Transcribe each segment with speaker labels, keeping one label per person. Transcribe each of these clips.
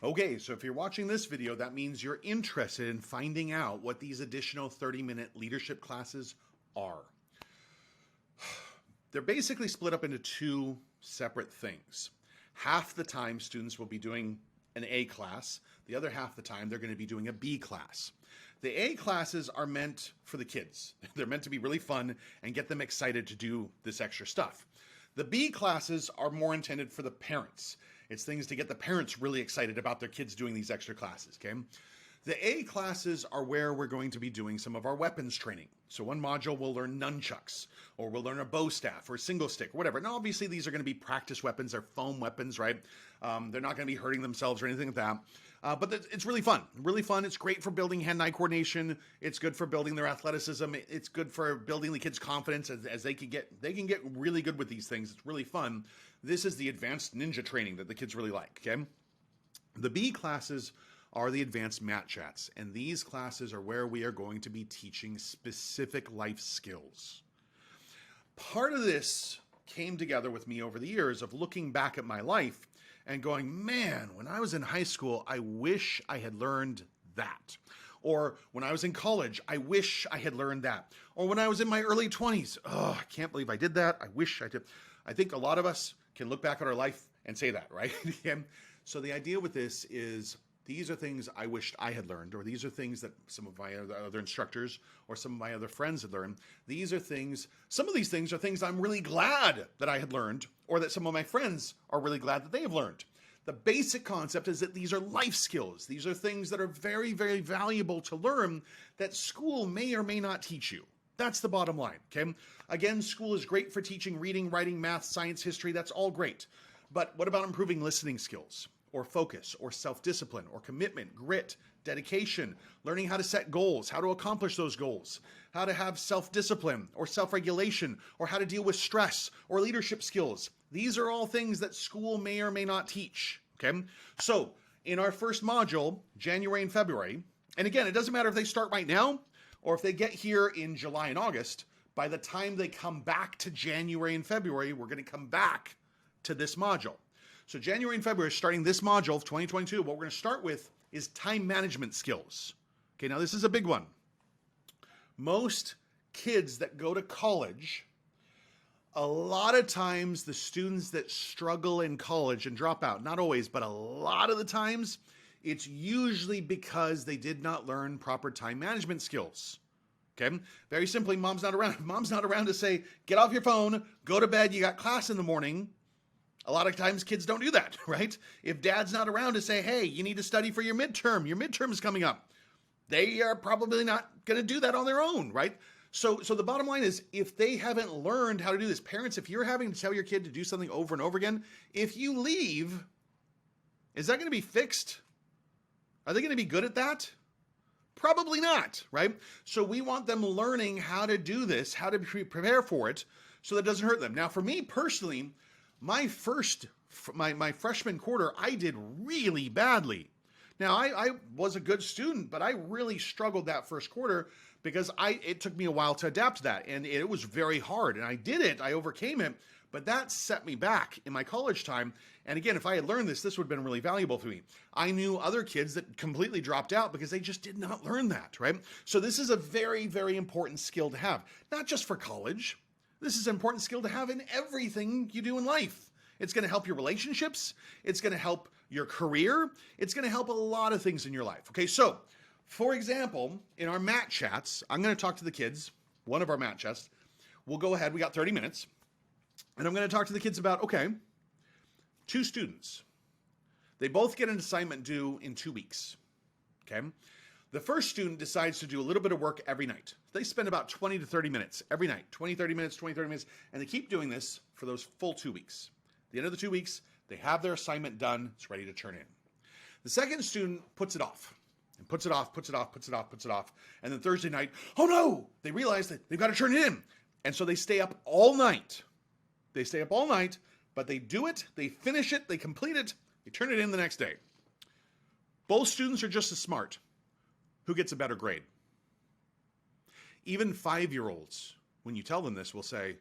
Speaker 1: Okay, so if you're watching this video, that means you're interested in finding out what these additional 30-minute leadership classes are. They're basically split up into two separate things. Half the time students will be doing an A class. The other half the time they're going to be doing a B class. The A classes are meant for the kids. They're meant to be really fun and get them excited to do this extra stuff. The B classes are more intended for the parents. It's things to get the parents really excited about their kids doing these extra classes, okay? The A classes are where we're going to be doing some of our weapons training. So one module we'll learn nunchucks, or we'll learn a bow staff, or single stick, or whatever. Now obviously these are going to be practice weapons, they're foam weapons, right? They're not going to be hurting themselves or anything like that. But it's really fun, It's great for building hand-eye coordination. It's good for building their athleticism. It's good for building the kids' confidence as they can get really good with these things. It's really fun. This is the advanced ninja training that the kids really like, okay? The B classes are the advanced mat chats, and these classes are where we are going to be teaching specific life skills. Part of this came together with me over the years of looking back at my life and going, man, when I was in high school, I wish I had learned that. Or when I was in college, I wish I had learned that. Or when I was in my early 20s, oh, I can't believe I did that. I wish I did. I think a lot of us can look back at our life and say that, right? So the idea with this is these are things I wished I had learned, or these are things that some of my other instructors or some of my other friends had learned. Some of these things are things I'm really glad that I had learned, or that some of my friends are really glad that they have learned. The basic concept is that these are life skills. These are things that are very, very valuable to learn that school may or may not teach you. That's the bottom line, okay? Again, school is great for teaching reading, writing, math, science, history. That's all great. But what about improving listening skills, or focus, or self-discipline, or commitment, grit, dedication, learning how to set goals, how to accomplish those goals, how to have self-discipline or self-regulation, or how to deal with stress or leadership skills. These are all things that school may or may not teach, okay? So in our first module, January and February, and again, it doesn't matter if they start right now or if they get here in July and August, by the time they come back to January and February, we're going to come back to this module. So January and February, starting this module of 2022, what we're going to start with is time management skills. Okay, now this is a big one. Most kids that go to college, a lot of times the students that struggle in college and drop out, not always, but a lot of the times, it's usually because they did not learn proper time management skills. Okay, very simply, mom's not around. Mom's not around to say, get off your phone, go to bed, you got class in the morning. A lot of times kids don't do that, right? If dad's not around to say, hey, you need to study for your midterm is coming up, they are probably not going to do that on their own, right? So the bottom line is, if they haven't learned how to do this, parents, if you're having to tell your kid to do something over and over again, if you leave, is that going to be fixed? Are they going to be good at that? Probably not, right? So we want them learning how to do this, how to prepare for it, so that it doesn't hurt them. Now, for me personally, my freshman quarter, I did really badly. Now, I was a good student, but I really struggled that first quarter because it took me a while to adapt to that, and it was very hard, and I did it, I overcame it, but that set me back in my college time. And again, if I had learned this would have been really valuable for me. I knew other kids that completely dropped out because they just did not learn that, right? So this is a very, very important skill to have, not just for college. This is an important skill to have in everything you do in life. It's going to help your relationships. It's going to help your career. It's going to help a lot of things in your life. Okay, so for example, in our mat chats, I'm going to talk to the kids, one of our mat chats. We'll go ahead, we got 30 minutes, and I'm going to talk to the kids about, okay, 2 students. They both get an assignment due in 2 weeks, okay? The first student decides to do a little bit of work every night. They spend about 20 to 30 minutes every night, 20, 30 minutes, 20, 30 minutes, and they keep doing this for those full 2 weeks. At the end of the 2 weeks, they have their assignment done, it's ready to turn in. The second student puts it off, and puts it off, and then Thursday night, oh no, they realize that they've got to turn it in. And so they stay up all night. But they do it, they finish it, they complete it, they turn it in the next day. Both students are just as smart. Who gets a better grade? Even 5-year-olds, when you tell them this, will say,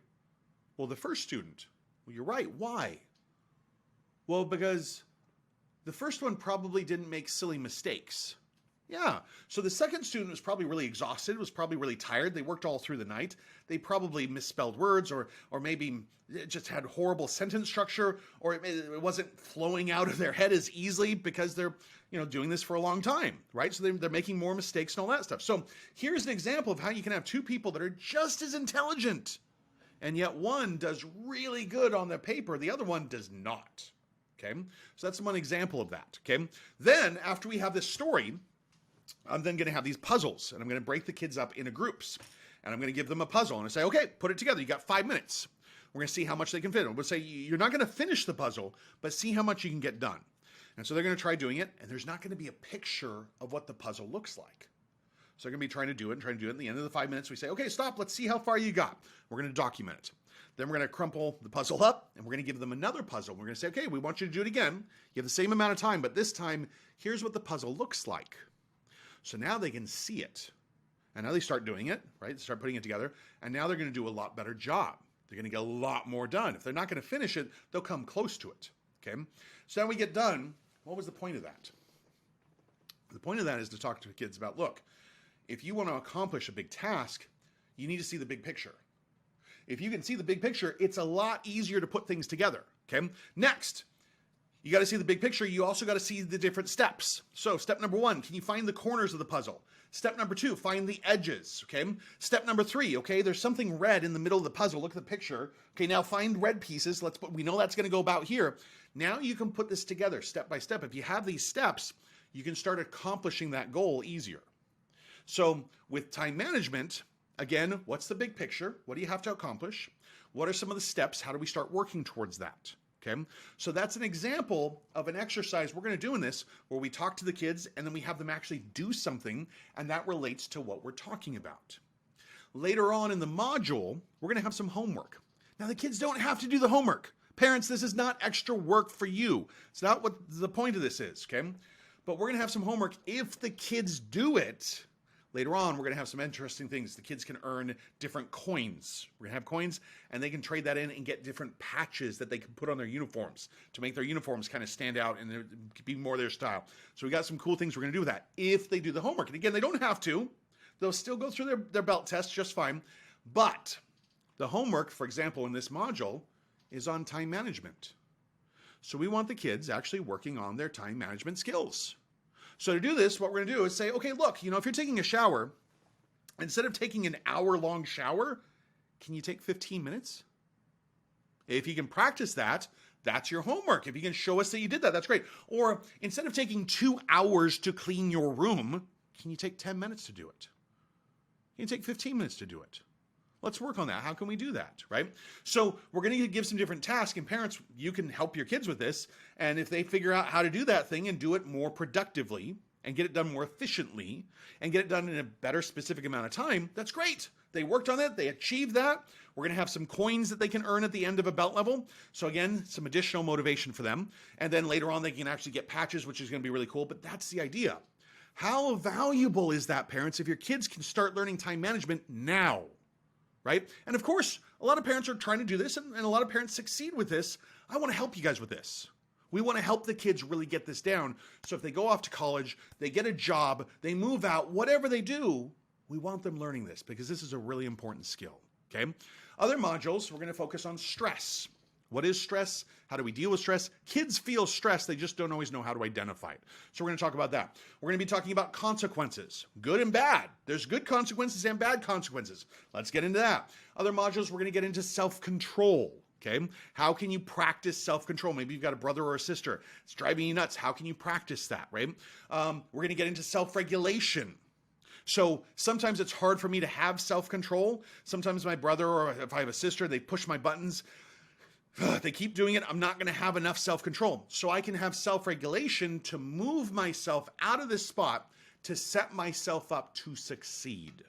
Speaker 1: well, the first student. Well, you're right. Why? Well, because the first one probably didn't make silly mistakes. Yeah. So the second student was probably really exhausted, was probably really tired. They worked all through the night. They probably misspelled words or maybe just had horrible sentence structure, or it wasn't flowing out of their head as easily because they're, doing this for a long time, right? So they're making more mistakes and all that stuff. So here's an example of how you can have two people that are just as intelligent, and yet one does really good on the paper, the other one does not. Okay. So that's one example of that. Okay. Then after we have this story, I'm then going to have these puzzles, and I'm going to break the kids up into groups, and I'm going to give them a puzzle, and I say, okay, put it together. You got 5 minutes. We're going to see how much they can fit. We'll say, you're not going to finish the puzzle, but see how much you can get done. And so they're going to try doing it, and there's not going to be a picture of what the puzzle looks like. So they're going to be trying to do it. At the end of the 5 minutes, we say, okay, stop. Let's see how far you got. We're going to document it. Then we're going to crumple the puzzle up, and we're going to give them another puzzle. We're going to say, okay, we want you to do it again. You have the same amount of time, but this time, here's what the puzzle looks like. So now they can see it. And now they start doing it, right? They start putting it together. And now they're going to do a lot better job. They're going to get a lot more done. If they're not going to finish it, they'll come close to it. Okay? So now we get done. What was the point of that? The point of that is to talk to kids about, look, if you want to accomplish a big task, you need to see the big picture. If you can see the big picture, it's a lot easier to put things together. Okay? Next, you got to see the big picture. You also got to see the different steps. So step number 1, can you find the corners of the puzzle? Step number 2, find the edges. Okay. Step number 3, okay, there's something red in the middle of the puzzle. Look at the picture. Okay, now find red pieces. We know that's going to go about here. Now you can put this together step by step. If you have these steps, you can start accomplishing that goal easier. So with time management, again, what's the big picture? What do you have to accomplish? What are some of the steps? How do we start working towards that? Okay, so that's an example of an exercise we're going to do in this, where we talk to the kids and then we have them actually do something, and that relates to what we're talking about. Later on in the module, we're going to have some homework. Now, the kids don't have to do the homework. Parents, this is not extra work for you. It's not what the point of this is, okay? But we're going to have some homework. If the kids do it, later on, we're going to have some interesting things. The kids can earn different coins. We're going to have coins, and they can trade that in and get different patches that they can put on their uniforms to make their uniforms kind of stand out and be more their style. So we got some cool things we're going to do with that if they do the homework. And again, they don't have to. They'll still go through their belt test just fine. But the homework, for example, in this module is on time management. So we want the kids actually working on their time management skills. So to do this, what we're going to do is say, okay, look, if you're taking a shower, instead of taking an hour-long shower, can you take 15 minutes? If you can practice that, that's your homework. If you can show us that you did that, that's great. Or instead of taking 2 hours to clean your room, can you take 10 minutes to do it? Can you take 15 minutes to do it? Let's work on that. How can we do that, right? So we're going to give some different tasks, and parents, you can help your kids with this. And if they figure out how to do that thing and do it more productively and get it done more efficiently and get it done in a better specific amount of time, that's great. They worked on it. They achieved that. We're going to have some coins that they can earn at the end of a belt level. So again, some additional motivation for them. And then later on, they can actually get patches, which is going to be really cool. But that's the idea. How valuable is that, parents, if your kids can start learning time management now? Right? And of course, a lot of parents are trying to do this, and a lot of parents succeed with this. I want to help you guys with this. We want to help the kids really get this down. So if they go off to college, they get a job, they move out, whatever they do, we want them learning this because this is a really important skill. Okay? Other modules, we're going to focus on stress. What is stress? How do we deal with stress? Kids feel stress. They just don't always know how to identify it. So we're going to talk about that. We're going to be talking about consequences, good and bad. There's good consequences and bad consequences. Let's get into that. Other modules, we're going to get into self-control. Okay? How can you practice self-control? Maybe you've got a brother or a sister. It's driving you nuts. How can you practice that, right? We're going to get into self-regulation. So sometimes it's hard for me to have self-control. Sometimes my brother, or if I have a sister, they push my buttons. They keep doing it. I'm not going to have enough self-control. So I can have self-regulation to move myself out of this spot to set myself up to succeed.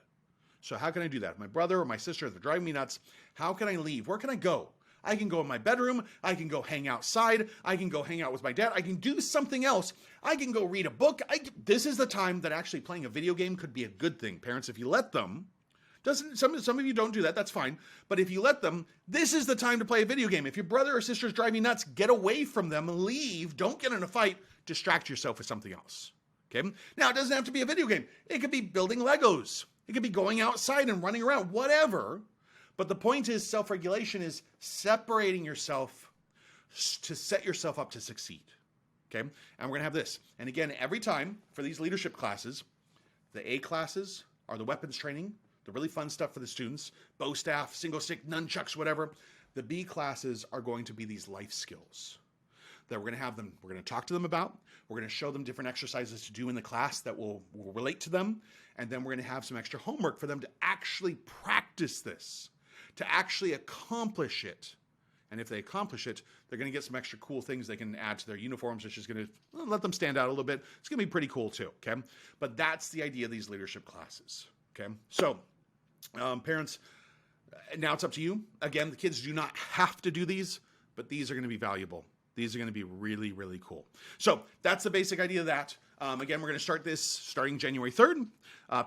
Speaker 1: So how can I do that? My brother or my sister, they're driving me nuts. How can I leave? Where can I go? I can go in my bedroom. I can go hang outside. I can go hang out with my dad. I can do something else. I can go read a book. This is the time that actually playing a video game could be a good thing. Parents, if you let them, some of you don't do that, that's fine. But if you let them, this is the time to play a video game. If your brother or sister is driving you nuts, get away from them, leave, don't get in a fight, distract yourself with something else. Okay. Now, it doesn't have to be a video game. It could be building Legos. It could be going outside and running around, whatever. But the point is, self-regulation is separating yourself to set yourself up to succeed. Okay. And we're going to have this. And again, every time for these leadership classes, the A classes are the weapons training, the really fun stuff for the students, bow staff, single stick, nunchucks, whatever. The B classes are going to be these life skills that we're going to have them, we're going to talk to them about. We're going to show them different exercises to do in the class that will relate to them. And then we're going to have some extra homework for them to actually practice this, to actually accomplish it. And if they accomplish it, they're going to get some extra cool things they can add to their uniforms, which is going to let them stand out a little bit. It's going to be pretty cool too, okay? But that's the idea of these leadership classes, okay? So, parents, now it's up to you. Again, the kids do not have to do these, but these are going to be valuable. These are going to be really, really cool. So that's the basic idea of that. Again, we're going to start this starting January 3rd.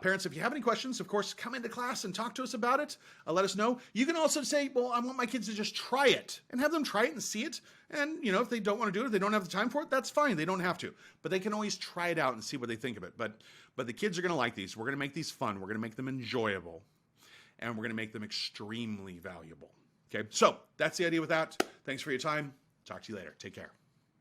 Speaker 1: Parents, if you have any questions, of course, come into class and talk to us about it. Let us know. You can also say, well, I want my kids to just try it and have them try it and see it. And, you know, if they don't want to do it, if they don't have the time for it, that's fine. They don't have to. But they can always try it out and see what they think of it. But the kids are going to like these. We're going to make these fun. We're going to make them enjoyable. And we're going to make them extremely valuable. Okay, so that's the idea with that. Thanks for your time. Talk to you later. Take care.